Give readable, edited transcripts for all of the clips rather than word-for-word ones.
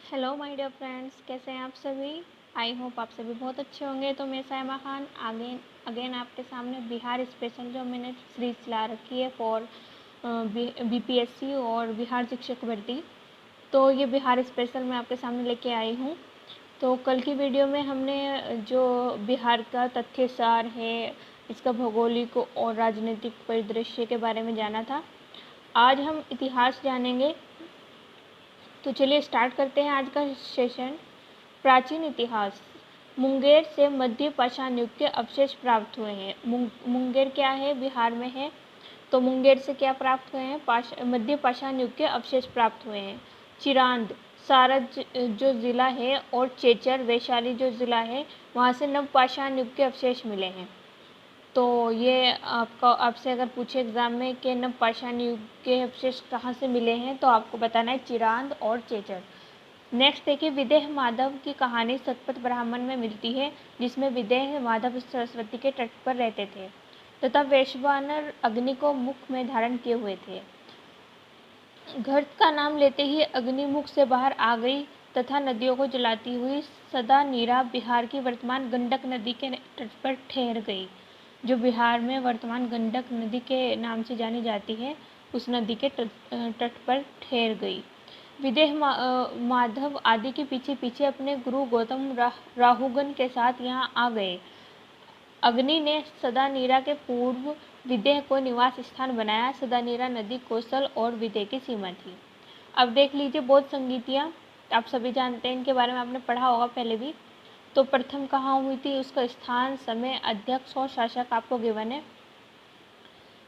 Hello my dear friends, कैसे हैं आप सभी। आई होप आप सभी बहुत अच्छे होंगे। तो मैं सायमा खान अगेन आपके सामने बिहार स्पेशल जो मैंने सीरीज ला रखी है फॉर बीपीएससी और बिहार शिक्षक भर्ती। तो ये बिहार स्पेशल मैं आपके सामने लेके आई हूँ। तो कल की वीडियो में हमने जो बिहार का तथ्य सार है, इसका भौगोलिक और राजनीतिक परिदृश्य के बारे में जाना था। आज हम इतिहास जानेंगे। तो चलिए स्टार्ट करते हैं आज का सेशन। प्राचीन इतिहास। मुंगेर से मध्य पाषाण युग के अवशेष प्राप्त हुए हैं। मुंगेर क्या है, बिहार में है। तो मुंगेर से क्या प्राप्त हुए हैं, मध्य पाषाण युग के अवशेष प्राप्त हुए हैं। चिरांद सारज जो ज़िला है और चेचर वैशाली जो ज़िला है, वहाँ से नवपाषाण युग के अवशेष मिले हैं। तो ये आपसे अगर पूछे एग्जाम में कि नवपाषाण युग के अवशेष कहाँ से मिले हैं, तो आपको बताना है चिरांद और चेचर। नेक्स्ट देखिए, विदेह माधव की कहानी सतपथ ब्राह्मण में मिलती है, जिसमें विदेह माधव सरस्वती के तट पर रहते थे तथा वैश्वानर अग्नि को मुख में धारण किए हुए थे। घृत का नाम लेते ही अग्नि मुख से बाहर आ गई तथा नदियों को जलाती हुई सदा नीरा बिहार की वर्तमान गंडक नदी के तट पर ठहर गई। जो बिहार में वर्तमान गंडक नदी के नाम से जानी जाती है, उस नदी के तट पर ठहर गई। विदेह माधव आदि के पीछे पीछे अपने गुरु गौतम राहुगन के साथ यहाँ आ गए। अग्नि ने सदानीरा के पूर्व विदेह को निवास स्थान बनाया। सदानीरा नदी कौशल और विदेह की सीमा थी। अब देख लीजिए बौद्ध संगीतियाँ, आप सभी जानते हैं, इनके बारे में आपने पढ़ा होगा पहले भी। तो प्रथम कहाँ हुई थी, उसका स्थान, समय, अध्यक्ष और शासक आपको गिवन है।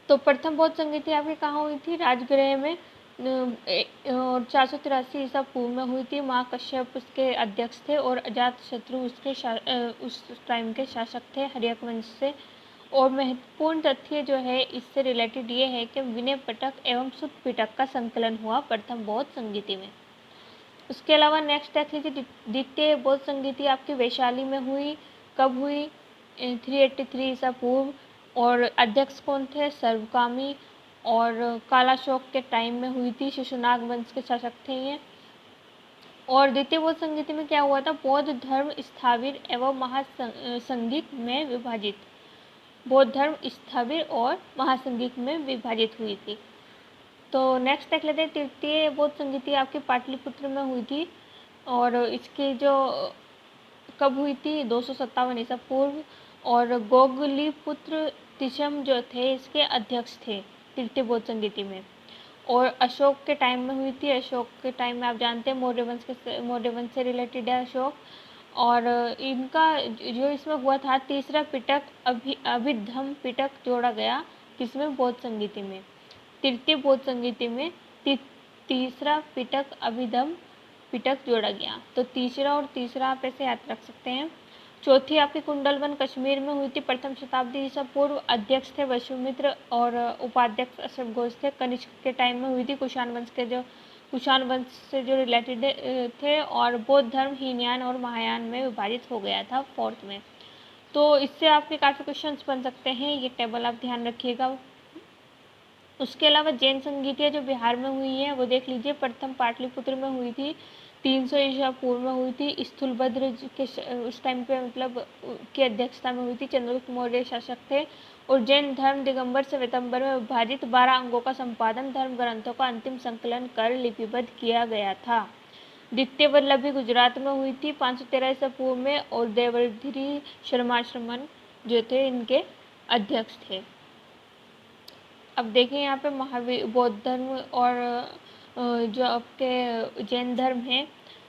तो प्रथम बौद्ध संगीति आपकी कहाँ हुई थी, राजगृह में 483 ईसा पूर्व में हुई थी। माँ कश्यप उसके अध्यक्ष थे और अजात शत्रु उसके उस टाइम के शासक थे, हर्यक वंश से। और महत्वपूर्ण तथ्य जो है इससे रिलेटेड ये है कि विनय पिटक एवं सुत पिटक का संकलन हुआ प्रथम बौद्ध संगीति में। उसके अलावा नेक्स्ट देख लीजिए, द्वितीय बौद्ध संगीति आपकी वैशाली में हुई। कब हुई, 383 ईसा पूर्व। और अध्यक्ष कौन थे, सर्वकामी। और कालाशोक के टाइम में हुई थी, शिशुनाग वंश के शासक थे ये। और द्वितीय बौद्ध संगीति में क्या हुआ था, बौद्ध धर्म स्थाविर एवं महासंघिक में विभाजित। बौद्ध धर्म स्थाविर और महासंघिक में विभाजित हुई थी। तो नेक्स्ट देख लेते हैं, तृतीय बौद्ध संगीति आपकी पाटलिपुत्र में हुई थी। और इसकी जो कब हुई थी, 257 ईसा पूर्व। और गोगलीपुत्र तिशम जो थे इसके अध्यक्ष थे तृतीय बौद्ध संगीति में। और अशोक के टाइम में हुई थी। अशोक के टाइम में आप जानते हैं मौर्य वंश से रिलेटेड है अशोक। और इनका जो इसमें हुआ था, तीसरा पिटक अभिधम पिटक जोड़ा गया, किसमें, बौद्ध संगीति में। तृतीय बौद्ध संगीति में तीसरा पिटक अभिधम पिटक जोड़ा गया। तो तीसरा और तीसरा आप ऐसे याद रख सकते हैं। चौथी आपकी कुंडलवन कश्मीर में हुई थी, प्रथम शताब्दी ईसा पूर्व। अध्यक्ष थे वसुमित्र और उपाध्यक्ष अशोक घोष थे। कनिष्क के टाइम में हुई थी, कुषाण वंश से जो रिलेटेड थे। और बौद्ध धर्म हीनयान और महायान में विभाजित हो गया था फोर्थ में। तो इससे आपके काफ़ी क्वेश्चंस बन सकते हैं, ये टेबल आप ध्यान रखिएगा। उसके अलावा जैन संगीतियाँ जो बिहार में हुई हैं वो देख लीजिए। प्रथम पाटलिपुत्र में हुई थी, 300 ईसा पूर्व में हुई थी। स्थूलभद्र के उस टाइम पे मतलब की अध्यक्षता में हुई थी, चंद्रगुप्त मौर्य शासक थे। और जैन धर्म दिगंबर से वेतंबर में विभाजित 12 अंगों का संपादन, धर्म ग्रंथों का अंतिम संकलन कर लिपिबद्ध किया गया था। द्वितीय वल्लभी गुजरात में हुई थी 513 ईसा पूर्व में। और देवर्धिरी शर्माश्रमण जो थे इनके अध्यक्ष थे। अब देखिए यहाँ पे महावीर बौद्ध धर्म और जो आपके जैन धर्म है,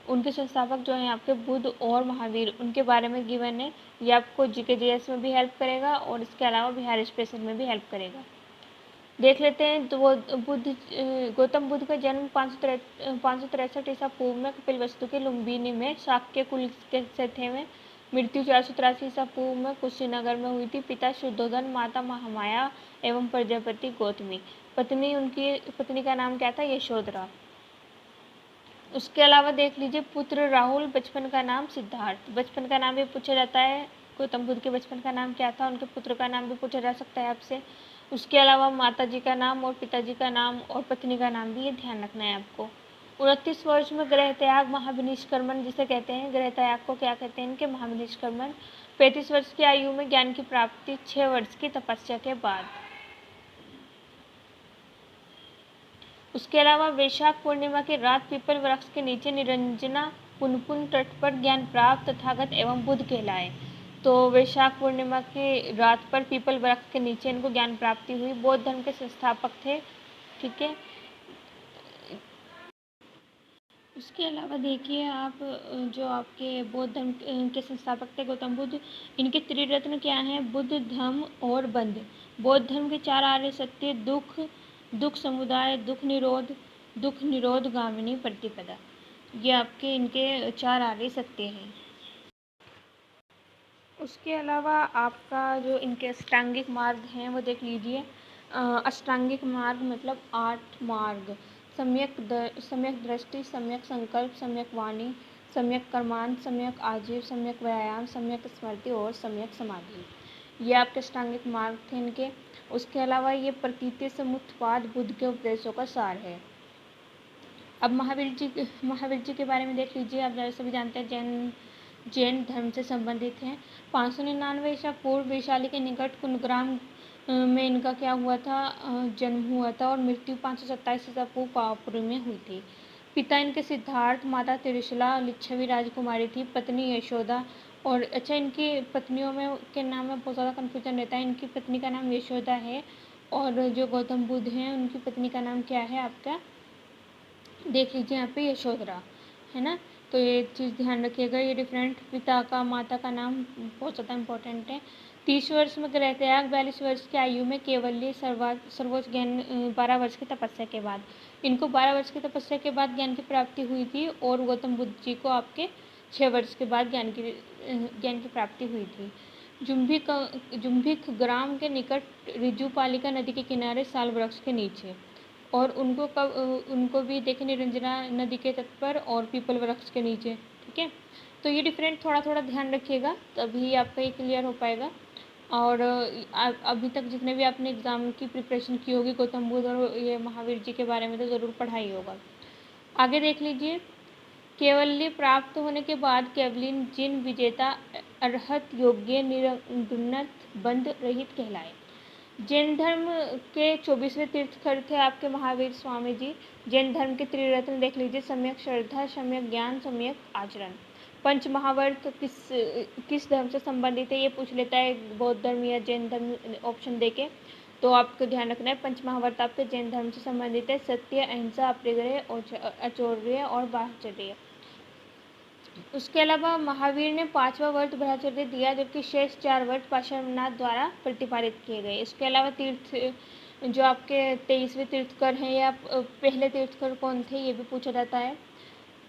उनके संस्थापक जो हैं आपके बुद्ध और महावीर, उनके बारे में गिवन है। ये आपको जीके जीएस में भी हेल्प करेगा और इसके अलावा बिहार स्पेशल में भी हेल्प करेगा। देख लेते हैं। तो गौतम बुद्ध का जन्म 563 ईसा पूर्व में कपिलवस्तु के लुम्बिनी में शाक्य कुल से थे में। मृत्यु 483 ईसा पूर्व में कुशीनगर में हुई थी। पिता शुद्धोधन, माता महामाया एवं प्रजापति गौतमी। पत्नी का नाम क्या था, यशोधरा। उसके अलावा देख लीजिए, पुत्र राहुल, बचपन का नाम सिद्धार्थ। बचपन का नाम भी पूछा जाता है, गौतम बुद्ध के बचपन का नाम क्या था, उनके पुत्र का नाम भी पूछा जा सकता है आपसे। उसके अलावा माता जी का नाम और पिताजी का नाम और पत्नी का नाम भी ये ध्यान रखना है आपको। 29 वर्ष में गृह त्याग महाविनिष्क्रमण जिसे कहते हैं, गृह त्याग को क्या कहते हैं इनके, महाविनिष्क्रमण। 35 वर्ष की आयु में ज्ञान की प्राप्ति 6 वर्ष की तपस्या के बाद। उसके अलावा वैशाख पूर्णिमा की रात पीपल वृक्ष के नीचे निरंजना पुनपुन तट पर ज्ञान प्राप्त तथागत एवं बुद्ध कहलाए। तो वैशाख पूर्णिमा की रात पर पीपल वृक्ष के नीचे इनको ज्ञान प्राप्ति हुई। बौद्ध धर्म के संस्थापक थे, ठीक है। उसके अलावा देखिए आप जो आपके बौद्ध धर्म के संस्थापक थे गौतम बुद्ध, इनके त्रिरत्न क्या हैं, बुद्ध धम्म और बंध। बौद्ध धर्म के 4 आर्य सत्य, दुख समुदाय, दुख निरोध गामिनी प्रतिपदा, ये आपके इनके 4 आर्य सत्य हैं। उसके अलावा आपका जो इनके अष्टांगिक मार्ग हैं वो देख लीजिए। अष्टांगिक मार्ग मतलब 8 मार्ग, सम्यक दृष्टि, सम्यक संकल्प, सम्यक वाणी, सम्यक कर्मांत, सम्यक आजीव, सम्यक व्यायाम, सम्यक स्मृति और सम्यक समाधि, ये आपके अष्टांगिक मार्ग थे इनके। उसके अलावा ये प्रतीति समुत्पाद बुद्ध के उपदेशों का सार है। अब महावीर जी के बारे में देख लीजिए। आप सभी जानते हैं जैन धर्म से संबंधित हैं। 599 ईसा पूर्व वैशाली के निकट कुंदग्राम में इनका क्या हुआ था, जन्म हुआ था और मृत्यु 527 ईसा पूर्व पावापुरी में हुई थी। पिता इनके सिद्धार्थ, माता त्रिशला लिच्छवी राजकुमारी थी, पत्नी यशोदा। और अच्छा, इनकी पत्नियों में के नाम में बहुत ज़्यादा कन्फ्यूजन रहता है। इनकी पत्नी का नाम यशोदा है और जो गौतम बुद्ध हैं उनकी पत्नी का नाम क्या है आपका, देख लीजिए यहाँ पे यशोधरा है ना। तो ये चीज़ ध्यान रखिएगा। ये डिफरेंट पिता का माता का नाम बहुत ज़्यादा इंपॉर्टेंट है। 30 वर्ष में गृह त्याग, 42 वर्ष की आयु में केवल्य सर्वोच्च ज्ञान, 12 वर्ष की तपस्या के बाद। इनको 12 वर्ष की तपस्या के बाद ज्ञान की प्राप्ति हुई थी और गौतम बुद्ध जी को आपके 6 वर्ष के बाद ज्ञान की प्राप्ति हुई थी। जुम्भिक ग्राम के निकट ऋजुपालिका नदी के किनारे साल वृक्ष के नीचे। और उनको भी देखें निरंजना नदी के तट पर और पीपल वृक्ष के नीचे, ठीक है। तो ये डिफरेंट थोड़ा थोड़ा ध्यान रखिएगा, तभी आपका ये क्लियर हो पाएगा। और अभी तक जितने भी आपने एग्ज़ाम की प्रिपरेशन की होगी गौतम बुद्ध और ये महावीर जी के बारे में तो ज़रूर पढ़ाई होगा। आगे देख लीजिए। केवल्य प्राप्त होने के बाद केवलिन जिन विजेता अर्हत योग्य निरंगनत बंध रहित कहलाए। जैन धर्म के 24वें तीर्थंकर थे आपके महावीर स्वामी जी। जैन धर्म के त्रिरत्न देख लीजिए, सम्यक श्रद्धा, सम्यक ज्ञान, सम्यक आचरण। पंच महावर्त किस धर्म से संबंधित है ये पूछ लेता है बौद्ध धर्म या जैन धर्म ऑप्शन देके, तो आपको ध्यान रखना है पंच महावर्त आपके जैन धर्म से संबंधित है। सत्य, अहिंसा, अपरिग्रह, अचौर्य और ब्रह्मचर्य। उसके अलावा महावीर ने 5वां व्रत ब्रह्मचर्य दिया, जबकि शेष 4 व्रत पार्श्वनाथ द्वारा प्रतिपादित किए गए। इसके अलावा तीर्थ जो आपके 23वें तीर्थकर हैं या पहले तीर्थकर कौन थे ये भी पूछा जाता है।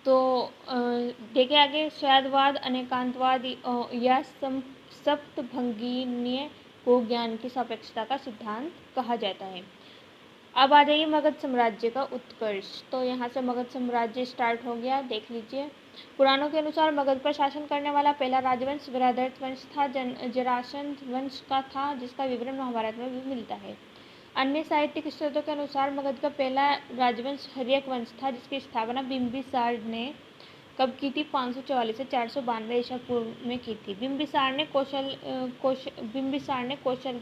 तो देखिए आगे, शैदवाद, अनेकांतवाद या सप्तभंगीन्य को ज्ञान की सापेक्षता का सिद्धांत कहा जाता है। अब आ जाइए मगध साम्राज्य का उत्कर्ष। तो यहाँ से मगध साम्राज्य स्टार्ट हो गया, देख लीजिए। पुराणों के अनुसार मगध पर शासन करने वाला पहला राजवंश बृहद्रथ वंश था, जरासंध वंश का था, जिसका विवरण महाभारत में भी मिलता है। अन्य साहित्यिक स्रोतों के अनुसार मगध का पहला राजवंश हर्यक वंश था, जिसकी स्थापना बिंबिसार ने कब की थी, 544 से 492 ईसा पूर्व में की थी। बिंबिसार ने कौशल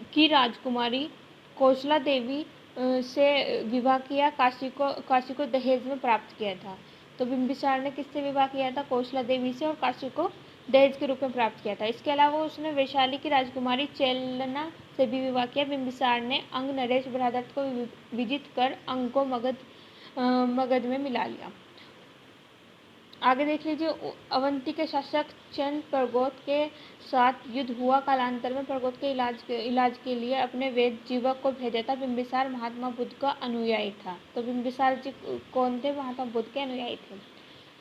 की राजकुमारी कौशला देवी से विवाह किया, काशी को दहेज में प्राप्त किया था। तो बिंबिसार ने किससे विवाह किया था, कौशला देवी से, और काशी को दहेज के रूप में प्राप्त किया था। इसके अलावा उसने वैशाली की राजकुमारी चेलना से भी विवाह किया। बिंबिसार ने अंग नरेश बृहद्रथ को विजित कर अंग को मगध में मिला लिया। आगे देख लीजिए। अवंती के शासक चंद प्रगोत के साथ युद्ध हुआ। कालांतर में प्रगोत के इलाज के लिए अपने वेद जीवक को भेजा था। बिंबिसार महात्मा बुद्ध का अनुयायी था। तो बिंबिसार जी कौन थे, महात्मा बुद्ध के अनुयायी थे।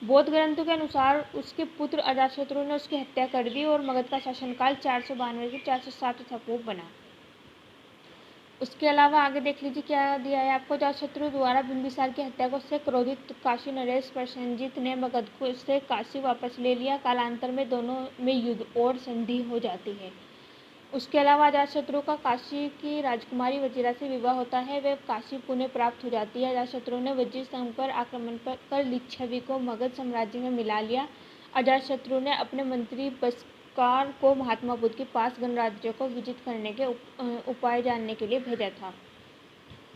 बौद्ध ग्रंथों के अनुसार उसके पुत्र अजातशत्रु ने उसकी हत्या कर दी और मगध का शासनकाल 492 से 407 ईसा पूर्व बना। उसके अलावा आगे देख लीजिए क्या दिया है आपको। अजातशत्रु द्वारा बिंबिसार की हत्या से क्रोधित काशी नरेश प्रसेनजित ने मगध को से काशी वापस ले लिया। कालांतर में दोनों में युद्ध और संधि हो जाती है। उसके अलावा अजातशत्रु का काशी की राजकुमारी वजीरा से विवाह होता है। वह काशी पुनः प्राप्त हो जाती है। अजातशत्रु ने वज्र संघ पर आक्रमण कर लिच्छवी को मगध साम्राज्य में मिला लिया। अजातशत्रु ने अपने मंत्री बस्कार को महात्मा बुद्ध के पास गणराज्य को विजित करने के उपाय जानने के लिए भेजा था।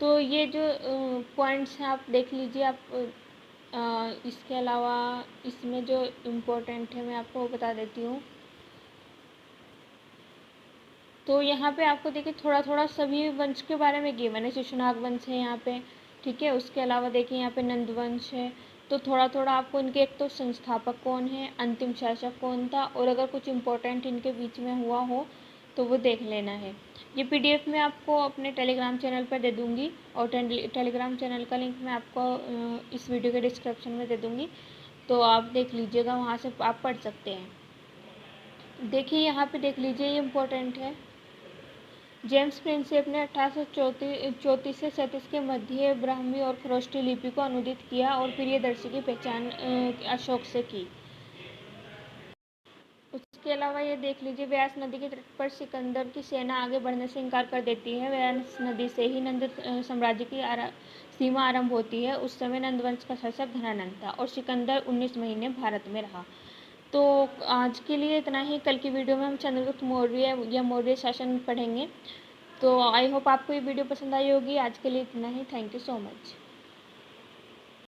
तो ये जो पॉइंट्स हैं आप देख लीजिए। आप इसके अलावा इसमें जो इम्पोर्टेंट है मैं आपको बता देती हूँ। तो यहाँ पे आपको देखिए थोड़ा थोड़ा सभी वंश के बारे में गिवन है। शिशुनाग वंश है यहाँ पे, ठीक है। उसके अलावा देखिए यहाँ पे नंद वंश है। तो थोड़ा थोड़ा आपको इनके एक तो संस्थापक कौन है, अंतिम शासक कौन था, और अगर कुछ इम्पोर्टेंट इनके बीच में हुआ हो तो वो देख लेना है। ये पीडीएफ मैं आपको अपने टेलीग्राम चैनल पर दे दूँगी, और टेलीग्राम चैनल का लिंक मैं आपको इस वीडियो के डिस्क्रिप्शन में दे दूँगी। तो आप देख लीजिएगा, वहाँ से आप पढ़ सकते हैं। देखिए यहाँ पे देख लीजिए, ये इम्पोर्टेंट है। जेम्स प्रिंसेप ने 1834 से 37 के मध्य ब्राह्मी और खरोष्टी लिपि को अनुदित किया और प्रियदर्शी की पहचान अशोक से की। उसके अलावा ये देख लीजिए, व्यास नदी के तट पर सिकंदर की सेना आगे बढ़ने से इनकार कर देती है। व्यास नदी से ही नंद साम्राज्य की सीमा आरंभ होती है। उस समय नंद वंश का शासक घनानंद था और सिकंदर 19 महीने भारत में रहा। तो आज के लिए इतना ही। कल की वीडियो में हम चंद्रगुप्त मौर्य या मौर्य शासन पढ़ेंगे। तो आई होप आपको ये वीडियो पसंद आई होगी। आज के लिए इतना ही। Thank you so much.